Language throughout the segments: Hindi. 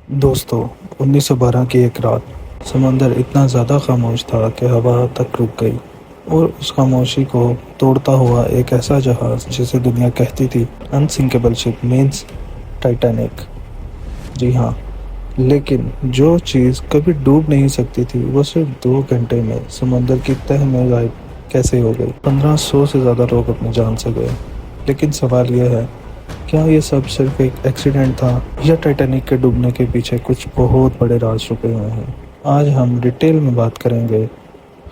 दोस्तों, 1912 की एक रात समंदर इतना ज़्यादा खामोश था कि हवा तक रुक गई और उस खामोशी को तोड़ता हुआ एक ऐसा जहाज़ जिसे दुनिया कहती थी अनसिंकेबल शिप मीन्स टाइटैनिक। जी हाँ, लेकिन जो चीज़ कभी डूब नहीं सकती थी वो सिर्फ 2 घंटे में समंदर की तह में गायब कैसे हो गई। 1500 से ज़्यादा लोग अपनी जान से गए, लेकिन सवाल यह है, क्या ये सब सिर्फ एक एक्सीडेंट था या टाइटैनिक के डूबने के पीछे कुछ बहुत बड़े राज छुपे हुए हैं। आज हम डिटेल में बात करेंगे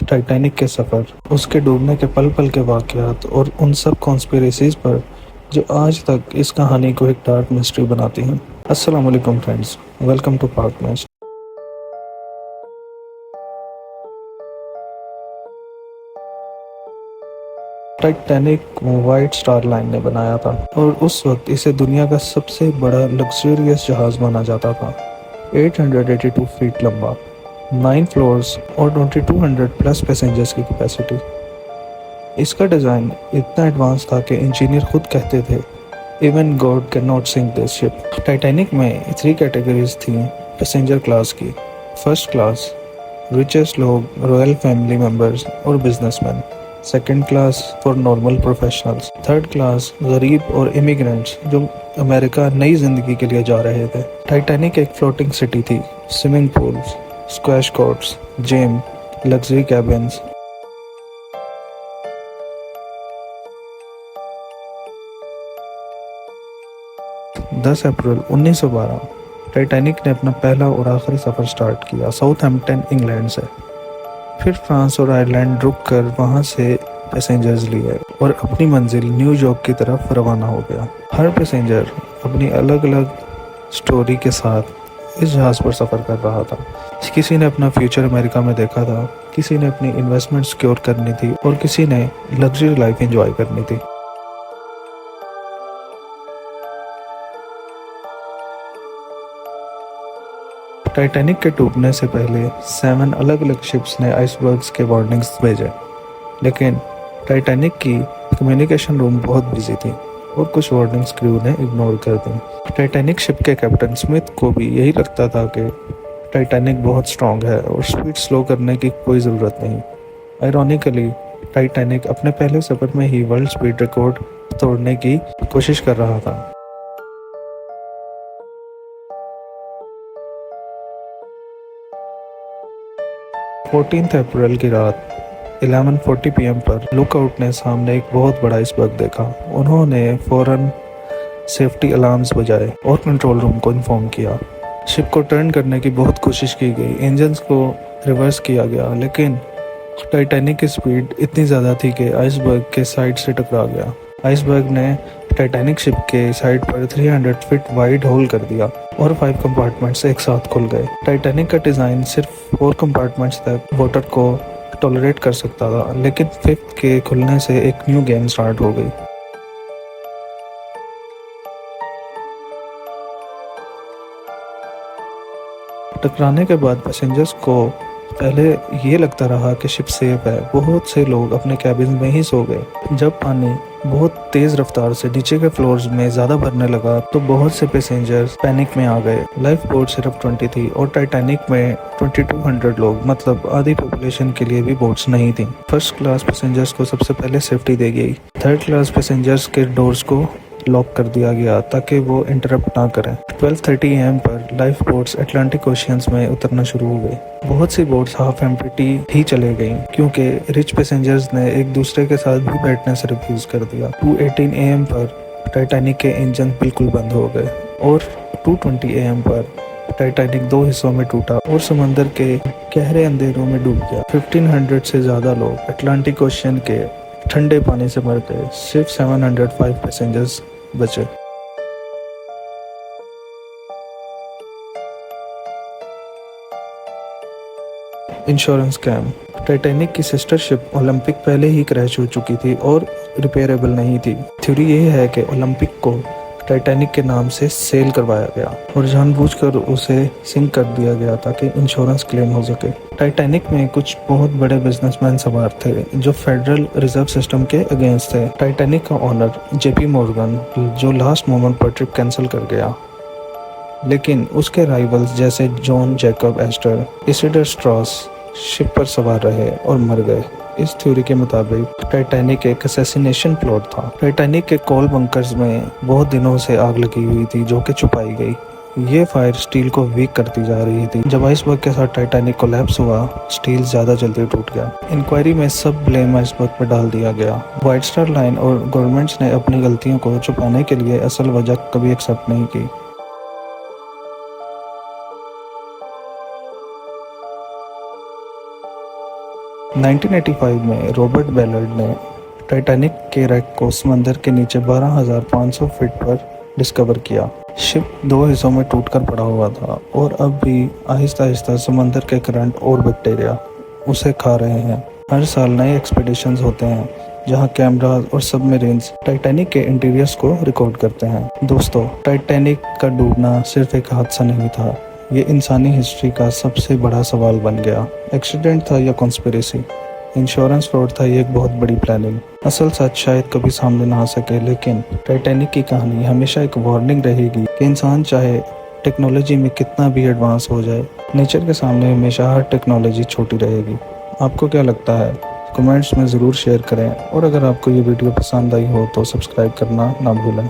टाइटैनिक के सफ़र, उसके डूबने के पल पल के वाक़यात और उन सब कॉन्स्पिरेसीज पर जो आज तक इस कहानी को एक डार्क मिस्ट्री बनाती हैं। अस्सलाम वालेकुम friends, welcome to park match. Titanic White Star Line ने बनाया था और उस वक्त इसे दुनिया का सबसे बड़ा लग्जरियस जहाज माना जाता था। 882 फीट लंबा, 9 फ्लोर्स और 2200 प्लस पैसेंजर्स की कैपेसिटी। इसका डिज़ाइन इतना एडवांस था कि इंजीनियर खुद कहते थे, even God can not sink this ship. Titanic में 3 कैटेगरीज थी पैसेंजर क्लास की। फर्स्ट क्लास, रिचेस्ट लोग, रॉयल फैमिली मेंबर्स और businessman. Second class for normal professionals. Third class गरीब और इमिग्रेंट्स जो अमेरिका नई जिंदगी के लिए जा रहे थे। टाइटैनिक एक फ्लोटिंग सिटी थी, swimming pools, squash courts, gym, luxury cabins. 10 अप्रैल 1912 टाइटैनिक ने अपना पहला और आखिरी सफ़र स्टार्ट किया साउथहैम्पटन इंग्लैंड से। फिर फ्रांस और आयरलैंड रुक कर वहाँ से पैसेंजर्स लिए और अपनी मंजिल न्यूयॉर्क की तरफ रवाना हो गया। हर पैसेंजर अपनी अलग अलग स्टोरी के साथ इस जहाज़ पर सफ़र कर रहा था। किसी ने अपना फ्यूचर अमेरिका में देखा था, किसी ने अपनी इन्वेस्टमेंट सिक्योर करनी थी और किसी ने लग्जरी लाइफ एंजॉय करनी थी। टाइटैनिक के डूबने से पहले 7 अलग अलग शिप्स ने आइसबर्ग्स के वार्निंग्स भेजे, लेकिन टाइटैनिक की कम्युनिकेशन रूम बहुत बिजी थी और कुछ वार्निंग्स क्रू ने इग्नोर कर दी। टाइटैनिक शिप के कैप्टन स्मिथ को भी यही लगता था कि टाइटैनिक बहुत स्ट्रांग है और स्पीड स्लो करने की कोई ज़रूरत नहीं। आयरॉनिकली टाइटैनिक अपने पहले सफ़र में ही वर्ल्ड स्पीड रिकॉर्ड तोड़ने की कोशिश कर रहा था। 14 अप्रैल की रात 11:40 PM पर लुकआउट ने सामने एक बहुत बड़ा आइसबर्ग देखा। उन्होंने फौरन सेफ्टी अलार्म्स बजाए और कंट्रोल रूम को इन्फॉर्म किया। शिप को टर्न करने की बहुत कोशिश की गई, इंजन्स को रिवर्स किया गया, लेकिन टाइटैनिक की स्पीड इतनी ज़्यादा थी कि आइसबर्ग के साइड से टकरा गया। आइसबर्ग ने टाइटैनिक शिप के साइड पर 300 फीट वाइड होल कर दिया और 5 कंपार्टमेंट्स एक साथ खुल गए। टाइटैनिक का डिज़ाइन सिर्फ 4 कंपार्टमेंट्स तक वाटर को टॉलरेट कर सकता था, लेकिन 5th के खुलने से एक न्यू गेम स्टार्ट हो गई। टकराने के बाद पैसेंजर्स को पहले ये लगता रहा कि शिप सेफ है। बहुत से लोग अपने कैबिन में ही सो गए। जब पानी बहुत तेज़ रफ्तार से नीचे के फ्लोर्स में ज़्यादा भरने लगा तो बहुत से पैसेंजर्स पैनिक में आ गए। लाइफ बोट सिर्फ 20 थी और टाइटैनिक में 2200 लोग, मतलब आधी पॉपुलेशन के लिए भी बोट्स नहीं थी। फर्स्ट क्लास पैसेंजर्स को सबसे पहले सेफ्टी दी गई। थर्ड क्लास पैसेंजर्स के डोर्स को लॉक कर दिया गया ताकि वो इंटरप्ट ना करें। 12:30 AM पर लाइफ बोट्स अटलांटिक ओशियंस में उतरना शुरू हो गई। बहुत सी बोट्स हाफ एम्प्टी ही चले गईं क्योंकि रिच पैसेंजर्स ने एक दूसरे के साथ भी बैठने से रिफ्यूज़ कर दिया। 2:18 AM पर टाइटैनिक के इंजन बिल्कुल बंद हो गए और 2:20 AM पर टाइटैनिक 2 हिस्सों में टूटा और समंदर के गहरे अंधेरों में डूब गया। 1500 से ज़्यादा लोग अटलांटिक ओशियन के ठंडे पानी से मर गए। सिर्फ 705 पैसेंजर्स बचे। Insurance scam. टाइटैनिक की सिस्टर शिप ओलंपिक पहले ही क्रैश हो चुकी थी और रिपेयरेबल नहीं थी। थ्योरी ये है कि ओलंपिक को टाइटैनिक के नाम से सेल करवाया गया और जानबूझकर उसे सिंक कर दिया गया ताकि इंश्योरेंस क्लेम हो सके। टाइटैनिक में कुछ बहुत बड़े बिजनेसमैन सवार थे जो फेडरल रिजर्व सिस्टम के अगेंस्ट थे। टाइटैनिक का ओनर JP मॉर्गन, जो लास्ट मोमेंट पर ट्रिप कैंसिल कर गया। लेकिन उसके राइवल्स जैसे John Jacob Astor, Isidor Straus ship पर सवार रहे और मर गए। इस थ्योरी के मुताबिक टाइटैनिक एक असैसिनेशन प्लॉट था। टाइटैनिक के कोल बंकर्स में बहुत दिनों से आग लगी हुई थी जो कि छुपाई गई। ये फायर स्टील को वीक करती जा रही थी। जब आइसबर्ग के साथ टाइटैनिक कोलैप्स हुआ, स्टील ज्यादा जल्दी टूट गया। इंक्वायरी में सब ब्लेम आइसबर्ग पर डाल दिया गया। व्हाइट स्टार लाइन और गवर्नमेंट्स ने अपनी गलतियों को छुपाने के लिए असल वजह कभी एक्सेप्ट नहीं की। 1985 में रॉबर्ट बेलर्ड ने टाइटैनिक के रैक को समंदर के नीचे 12,500 फीट पर डिस्कवर किया। शिप दो हिस्सों में टूटकर पड़ा हुआ था और अब भी आहिस्ता आहिस्ता समंदर के करंट और बैक्टीरिया उसे खा रहे हैं। हर साल नए एक्सपीडिशंस होते हैं जहां कैमरास और सबमरीन्स टाइटैनिक के इंटीरियर्स को रिकॉर्ड करते हैं। दोस्तों, टाइटैनिक का डूबना सिर्फ एक हादसा नहीं था, ये इंसानी हिस्ट्री का सबसे बड़ा सवाल बन गया। एक्सीडेंट था या कॉन्स्पिरेसी, इंश्योरेंस फ्रॉड था या एक बहुत बड़ी प्लानिंग। असल सच शायद कभी सामने ना आ सके, लेकिन टाइटैनिक की कहानी हमेशा एक वार्निंग रहेगी कि इंसान चाहे टेक्नोलॉजी में कितना भी एडवांस हो जाए, नेचर के सामने हमेशा हर टेक्नोलॉजी छोटी रहेगी। आपको क्या लगता है? कमेंट्स में ज़रूर शेयर करें और अगर आपको ये वीडियो पसंद आई हो तो सब्सक्राइब करना ना भूलें।